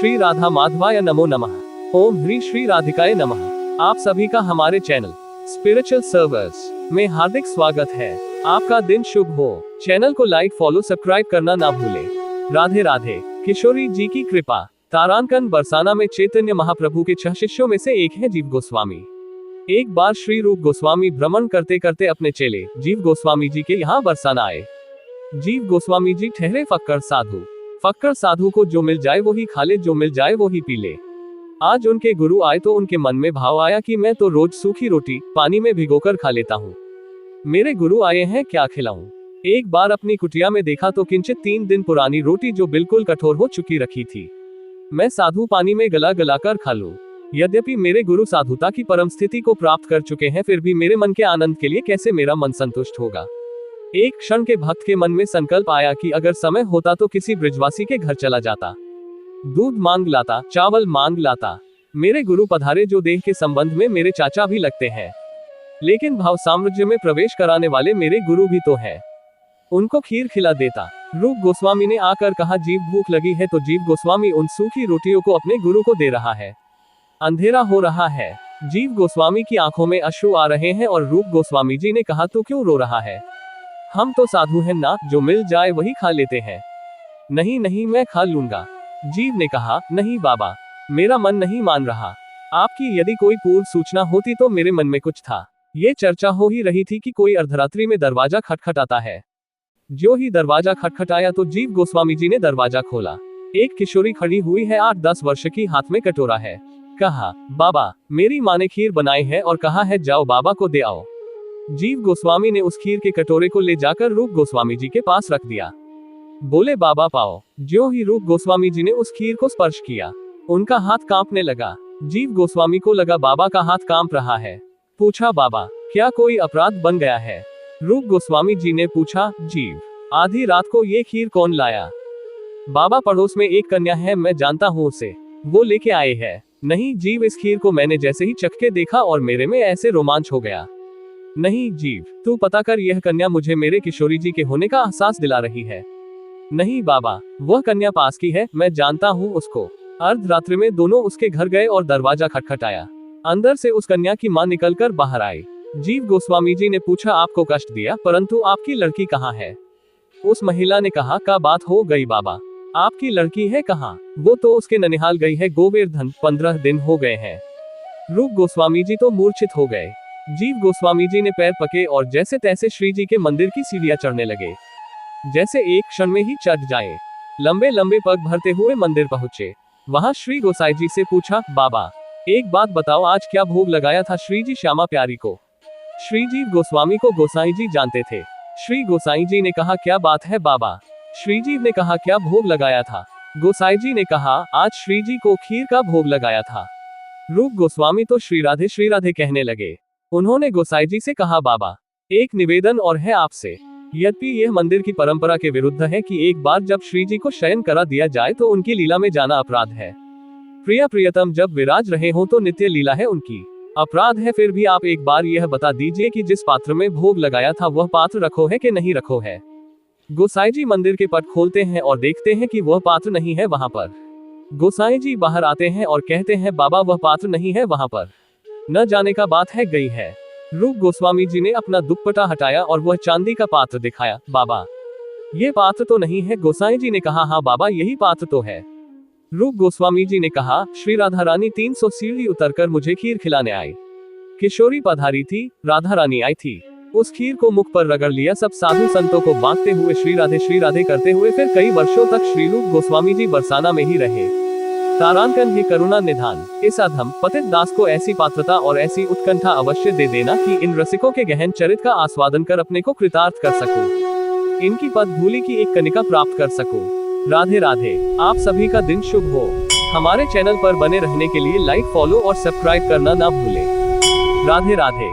श्री राधा माधवाय नमो नमः। ओम ह्री श्री राधिकाय नमः। आप सभी का हमारे चैनल स्पिरिचुअल सर्वर्स में हार्दिक स्वागत है। आपका दिन शुभ हो। चैनल को लाइक फॉलो सब्सक्राइब करना ना भूले। राधे राधे। किशोरी जी की कृपा। तारांकन बरसाना में चैतन्य महाप्रभु के 6 शिष्यों में से एक है जीव गोस्वामी। एक बार श्री रूप गोस्वामी भ्रमण करते करते अपने चेले जीव गोस्वामी जी के यहाँ बरसाना आए। जीव गोस्वामी जी ठहरे फक्कर साधु। फक्कर साधु को जो मिल जाए वो ही खा ले, जो मिल जाए वो ही पी ले। आज उनके गुरु आए तो उनके मन में भाव आया कि मैं तो रोज सूखी रोटी पानी में भिगोकर खा लेता हूँ, मेरे गुरु आए हैं क्या खिलाऊं। एक बार अपनी कुटिया में देखा तो किंचित 3 दिन पुरानी रोटी जो बिल्कुल कठोर हो चुकी रखी थी। मैं साधु पानी में गला गलाकर खा लूं। यद्यपि मेरे गुरु साधुता की परम स्थिति को प्राप्त कर चुके हैं, फिर भी मेरे मन के आनंद के लिए कैसे मेरा मन संतुष्ट होगा। एक क्षण के भक्त के मन में संकल्प आया कि अगर समय होता तो किसी ब्रिजवासी के घर चला जाता, दूध मांग लाता, चावल मांग लाता। मेरे गुरु पधारे जो देह के संबंध में मेरे चाचा भी लगते हैं, लेकिन भाव साम्राज्य में प्रवेश कराने वाले मेरे गुरु भी तो हैं। उनको खीर खिला देता। रूप गोस्वामी ने आकर कहा जीव भूख लगी है, तो जीव गोस्वामी उन सूखी रोटियों को अपने गुरु को दे रहा है। अंधेरा हो रहा है। जीव गोस्वामी की आंखों में अश्रु आ रहे हैं और रूप गोस्वामी जी ने कहा तू क्यों रो रहा है, हम तो साधु हैं ना, जो मिल जाए वही खा लेते हैं। नहीं नहीं मैं खा लूंगा। जीव ने कहा नहीं बाबा, मेरा मन नहीं मान रहा। आपकी यदि कोई पूर्व सूचना होती तो मेरे मन में कुछ था। ये चर्चा हो ही रही थी कि कोई अर्धरात्रि में दरवाजा खटखटाता है। जो ही दरवाजा खटखटाया तो जीव गोस्वामी जी ने दरवाजा खोला। एक किशोरी खड़ी हुई है, 8-10 वर्ष की, हाथ में कटोरा है। कहा बाबा मेरी माँ ने खीर बनाई है और कहा है जाओ बाबा को दे आओ। जीव गोस्वामी ने उस खीर के कटोरे को ले जाकर रूप गोस्वामी जी के पास रख दिया। बोले बाबा पाओ। ज्यों ही रूप गोस्वामी जी ने उस खीर को स्पर्श किया, उनका हाथ कांपने लगा। जीव गोस्वामी को लगा बाबा का हाथ कांप रहा है। पूछा बाबा क्या कोई अपराध बन गया है। रूप गोस्वामी जी ने पूछा जीव आधी रात को ये खीर कौन लाया। बाबा पड़ोस में एक कन्या है, मैं जानता हूँ उसे, वो लेके आए हैं। नहीं जीव, इस खीर को मैंने जैसे ही चख के देखा और मेरे में ऐसे रोमांच हो गया। नहीं जीव, तू पता कर, यह कन्या मुझे मेरे किशोरी जी के होने का एहसास दिला रही है। नहीं बाबा, वह कन्या पास की है, मैं जानता हूँ उसको। अर्धरात्रि में दोनों उसके घर गए और दरवाजा खटखटाया। अंदर से उस कन्या की मां निकलकर बाहर आई। जीव गोस्वामी जी ने पूछा आपको कष्ट दिया, परंतु आपकी लड़की कहाँ है। उस महिला ने कहा का बात हो गई बाबा, आपकी लड़की है कहाँ। वो तो उसके ननिहाल गई है गोवर्धन, 15 दिन हो गए हैं। रूप गोस्वामी जी तो मूर्छित हो गए। जीव गोस्वामी जी ने पैर पके और जैसे तैसे श्री जी के मंदिर की सीढ़ियां चढ़ने लगे, जैसे एक क्षण में ही चढ़ जाए। लंबे लंबे पग भरते हुए मंदिर पहुंचे। वहां श्री गोसाई जी से पूछा बाबा एक बात बताओ, आज क्या भोग लगाया था श्री जी श्यामा प्यारी को। श्री जीव गोस्वामी को गोसाई जी जानते थे। श्री गोसाई जी ने कहा क्या बात है बाबा। श्री जीव ने कहा क्या भोग लगाया था। गोसाई जी ने कहा आज श्री जी को खीर का भोग लगाया था। रूप गोस्वामी तो श्री राधे कहने लगे। उन्होंने गोसाई जी से कहा बाबा एक निवेदन और है आपसे। यद्यपि यह मंदिर की परंपरा के विरुद्ध है कि एक बार जब श्री जी को शयन करा दिया जाए तो उनकी लीला में जाना अपराध है। प्रिय प्रियतम जब विराज रहे हो तो नित्य लीला है उनकी, अपराध है। फिर भी आप एक बार यह बता दीजिए कि जिस पात्र में भोग लगाया था वह पात्र रखो है कि नहीं रखो है। गोसाई जी मंदिर के पट खोलते हैं और देखते हैं कि वह पात्र नहीं है वहां पर। गोसाई जी बाहर आते हैं और कहते हैं बाबा वह पात्र नहीं है वहां पर, न जाने का बात है गई है। रूप गोस्वामी जी ने अपना दुपट्टा हटाया और वह चांदी का पात्र दिखाया। बाबा ये पात्र तो नहीं है। गोसाई जी ने कहा हाँ बाबा यही पात्र तो है। रूप गोस्वामी जी ने कहा श्री राधा रानी 300 सीढ़ी उतरकर मुझे खीर खिलाने आई। किशोरी पधारी थी, राधा रानी आई थी। उस खीर को मुख पर रगड़ लिया। सब साधु संतों को बांटते हुए श्री राधे करते हुए फिर कई वर्षों तक श्री रूप गोस्वामी जी बरसाना में ही रहे। तारांकन ही करुणा निधान। इस अधम पतित दास को ऐसी पात्रता और ऐसी उत्कंठा अवश्य दे देना कि इन रसिकों के गहन चरित का आस्वादन कर अपने को कृतार्थ कर सकूं, इनकी पद धूलि की एक कनिका प्राप्त कर सकूं। राधे राधे। आप सभी का दिन शुभ हो। हमारे चैनल पर बने रहने के लिए लाइक फॉलो और सब्सक्राइब करना ना भूलें। राधे राधे।